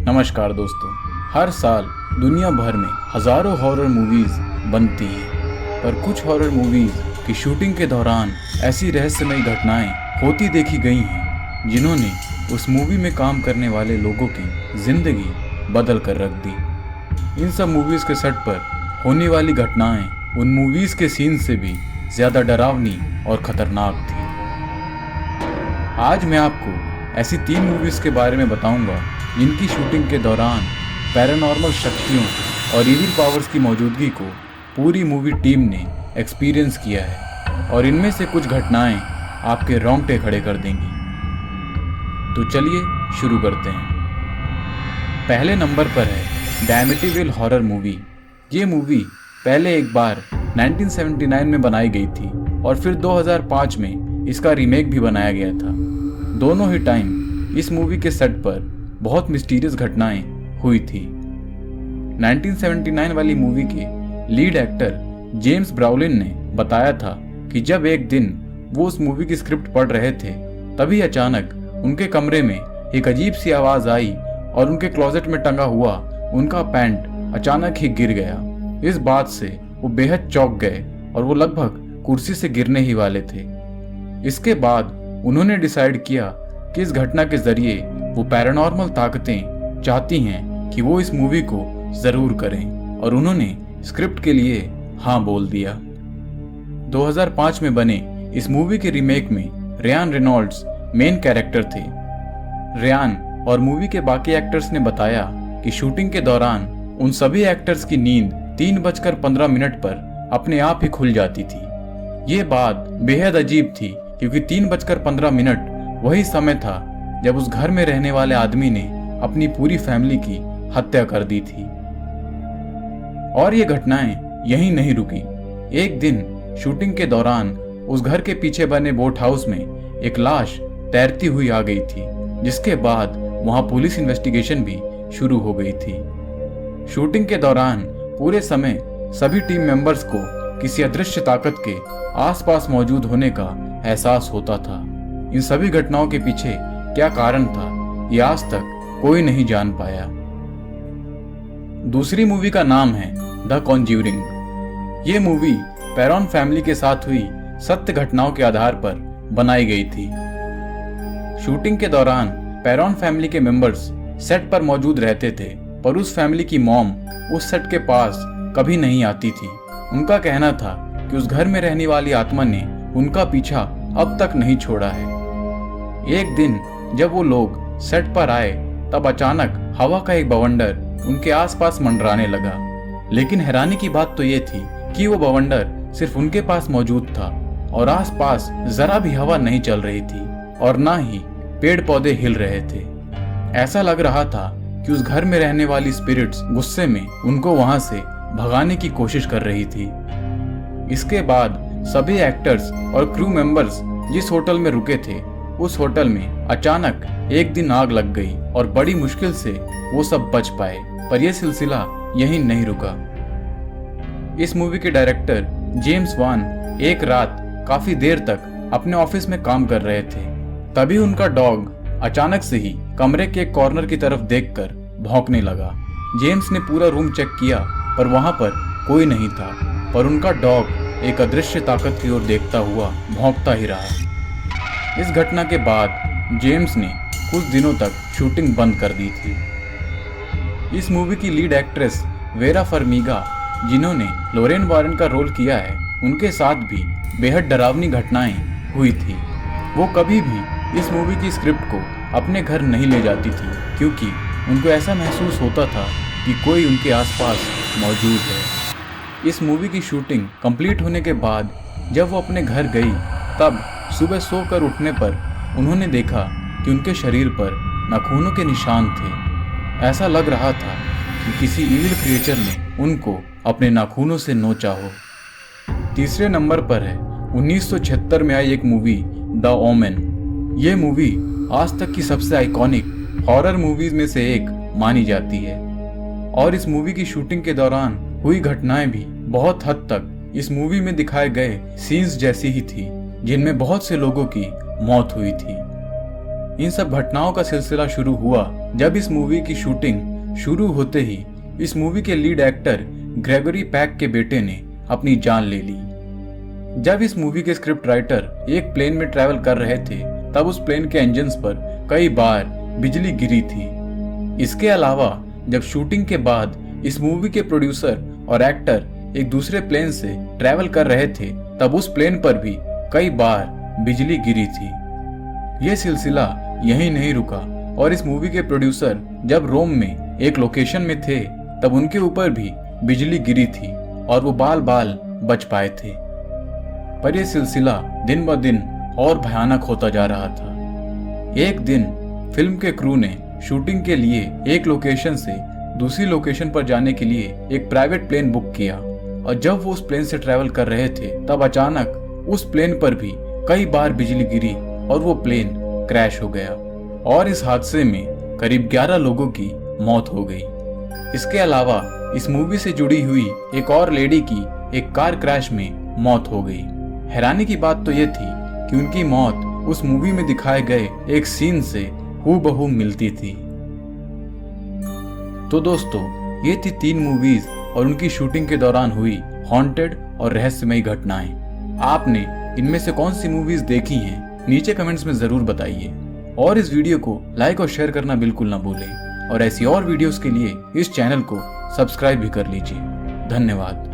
नमस्कार दोस्तों। हर साल दुनिया भर में हजारों हॉरर मूवीज बनती हैं, पर कुछ हॉरर मूवीज की शूटिंग के दौरान ऐसी रहस्यमयी घटनाएं होती देखी गई हैं जिन्होंने उस मूवी में काम करने वाले लोगों की जिंदगी बदल कर रख दी। इन सब मूवीज के सेट पर होने वाली घटनाएं उन मूवीज के सीन से भी ज्यादा डरावनी और खतरनाक थी। आज मैं आपको ऐसी 3 मूवीज के बारे में बताऊंगा जिनकी शूटिंग के दौरान पैरानॉर्मल शक्तियों और इविल पावर्स की मौजूदगी को पूरी मूवी टीम ने एक्सपीरियंस किया है, और इनमें से कुछ घटनाएं आपके रोंगटे खड़े कर देंगी। तो चलिए शुरू करते हैं। पहले नंबर पर है द एमिटिविल हॉरर मूवी। ये मूवी पहले एक बार 1979 में बनाई गई थी और फिर 2005 में इसका रीमेक भी बनाया गया था। दोनों ही टाइम इस मूवी के सेट पर बहुत मिस्टीरियस घटनाएं हुई थी। 1979 वाली मूवी के लीड एक्टर जेम्स ब्राउलिन ने बताया था कि जब एक दिन वो उस मूवी की स्क्रिप्ट पढ़ रहे थे, तभी अचानक उनके कमरे में एक अजीब सी आवाज आई और उनके क्लोजेट में टंगा हुआ उनका पैंट अचानक ही गिर गया। इस बात से वो बेहद चौंक गए और वो लगभग कुर्सी से गिरने ही वाले थे। इसके बाद उन्होंने डिसाइड किया कि इस घटना के जरिए वो पैरानॉर्मल ताकतें चाहती हैं कि वो इस मूवी को जरूर करें, और उन्होंने स्क्रिप्ट के लिए हाँ बोल दिया। 2005 में बने इस मूवी के रीमेक में रियान रेनॉल्ड्स मेन कैरेक्टर थे। रियान और मूवी के बाकी एक्टर्स ने बताया कि शूटिंग के दौरान उन सभी एक्टर्स की नींद 3:15 पर अपने आप ही खुल जाती थी। ये बात बेहद अजीब थी क्योंकि 3:15 वही समय था जब उस घर में रहने वाले आदमी ने अपनी पूरी फैमिली की हत्या कर दी थी। और ये घटनाएं यहीं नहीं रुकी। एक दिन शूटिंग के दौरान उस घर के पीछे बने बोट हाउस में एक लाश तैरती हुई आ गई थी, जिसके बाद वहां पुलिस इन्वेस्टिगेशन भी शुरू हो गई थी। शूटिंग के दौरान पूरे समय सभी टीम मेंबर्स को किसी अदृश्य ताकत के आसपास मौजूद होने का एहसास होता था। इन सभी घटनाओं के पीछे क्या कारण था, ये आज तक कोई नहीं जान पाया। दूसरी मूवी का नाम है द कॉन्ज्यूरिंग। ये मूवी पैरॉन फैमिली के साथ हुई सत्य घटनाओं के आधार पर बनाई गई थी। शूटिंग के दौरान पैरॉन फैमिली के मेंबर्स सेट पर मौजूद रहते थे, पर उस फैमिली की मॉम उस सेट के पास कभी नहीं आती थी। उनका कहना था कि उस घर में रहने वाली आत्मा ने उनका पीछा अब तक नहीं छोड़ा है। एक दिन जब वो लोग सेट पर आए, तब अचानक हवा का एक बवंडर उनके आसपास मंडराने लगा। लेकिन हैरानी की बात तो ये थी कि वो बवंडर सिर्फ उनके पास मौजूद था और आसपास जरा भी हवा नहीं चल रही थी और ना ही पेड़ पौधे हिल रहे थे। ऐसा लग रहा था कि उस घर में रहने वाली स्पिरिट्स गुस्से में उनको वहां से भगाने की कोशिश कर रही थी। इसके बाद सभी एक्टर्स और क्रू मेंबर्स जिस होटल में रुके थे, उस होटल में अचानक एक दिन आग लग गई और बड़ी मुश्किल से वो सब बच पाए। पर यह सिलसिला यहीं नहीं रुका। इस मूवी के डायरेक्टर जेम्स वान एक रात काफी देर तक अपने ऑफिस में काम कर रहे थे। तभी उनका डॉग अचानक से ही कमरे के एक कॉर्नर की तरफ देखकर भौंकने लगा। जेम्स ने पूरा रूम चेक किया, पर वहां पर कोई नहीं था, पर उनका डॉग एक अदृश्य ताकत की ओर देखता हुआ भौंकता ही रहा। इस घटना के बाद जेम्स ने कुछ दिनों तक शूटिंग बंद कर दी थी। इस मूवी की लीड एक्ट्रेस वेरा फर्मीगा, जिन्होंने लोरेन वॉरेन का रोल किया है, उनके साथ भी बेहद डरावनी घटनाएं हुई थी। वो कभी भी इस मूवी की स्क्रिप्ट को अपने घर नहीं ले जाती थी, क्योंकि उनको ऐसा महसूस होता था कि कोई उनके आसपास मौजूद है। इस मूवी की शूटिंग कंप्लीट होने के बाद जब वो अपने घर गई, तब सुबह सोकर उठने पर उन्होंने देखा कि उनके शरीर पर नाखूनों के निशान थे। ऐसा लग रहा था कि किसी इविल क्रिएचर ने उनको अपने नाखूनों से नोचा हो। तीसरे नंबर पर है 1976 में आई एक मूवी द ओमेन। ये मूवी आज तक की सबसे आइकॉनिक हॉरर मूवीज में से एक मानी जाती है, और इस मूवी की शूटिंग के दौरान हुई घटनाएं भी बहुत हद तक इस मूवी में दिखाए गए सीन्स जैसी ही थी, जिनमें बहुत से लोगों की मौत हुई थी। इन सब घटनाओं का सिलसिला शुरू हुआ जब इस मूवी की शूटिंग शुरू होते ही इस मूवी के लीड एक्टर ग्रेगोरी पैक के बेटे ने अपनी जान ले ली। जब इस मूवी के स्क्रिप्ट राइटर एक प्लेन में ट्रैवल कर रहे थे तब उस प्लेन के इंजन्स पर कई बार बिजली गिरी थी। इसके अलावा जब शूटिंग के बाद इस मूवी के प्रोड्यूसर और एक्टर एक दूसरे प्लेन से ट्रैवल कर रहे थे तब उस प्लेन पर भी कई बार बिजली गिरी थी। यह सिलसिला यहीं नहीं रुका और इस मूवी के प्रोड्यूसर जब रोम में एक लोकेशन में थे तब उनके ऊपर भी बिजली गिरी थी और वो बाल बाल बच पाए थे। पर यह सिलसिला दिन ब दिन और भयानक होता जा रहा था। एक दिन फिल्म के क्रू ने शूटिंग के लिए एक लोकेशन से दूसरी लोकेशन पर जाने के लिए एक प्राइवेट प्लेन बुक किया और जब वो उस प्लेन से ट्रैवल कर रहे थे तब अचानक उस प्लेन पर भी कई बार बिजली गिरी और वो प्लेन क्रैश हो गया और इस हादसे में करीब 11 लोगों की मौत हो गई। इसके अलावा इस मूवी से जुड़ी हुई एक और लेडी की एक कार क्रैश में मौत हो गई। हैरानी की बात तो यह थी कि उनकी मौत उस मूवी में दिखाए गए एक सीन से हूबहू मिलती थी। तो दोस्तों, ये थी 3 मूवीज और उनकी शूटिंग के दौरान हुई हॉन्टेड और रहस्यमयी घटनाएं। आपने इनमें से कौन सी मूवीज देखी हैं नीचे कमेंट्स में जरूर बताइए और इस वीडियो को लाइक और शेयर करना बिल्कुल ना भूलें और ऐसी और वीडियोस के लिए इस चैनल को सब्सक्राइब भी कर लीजिए। धन्यवाद।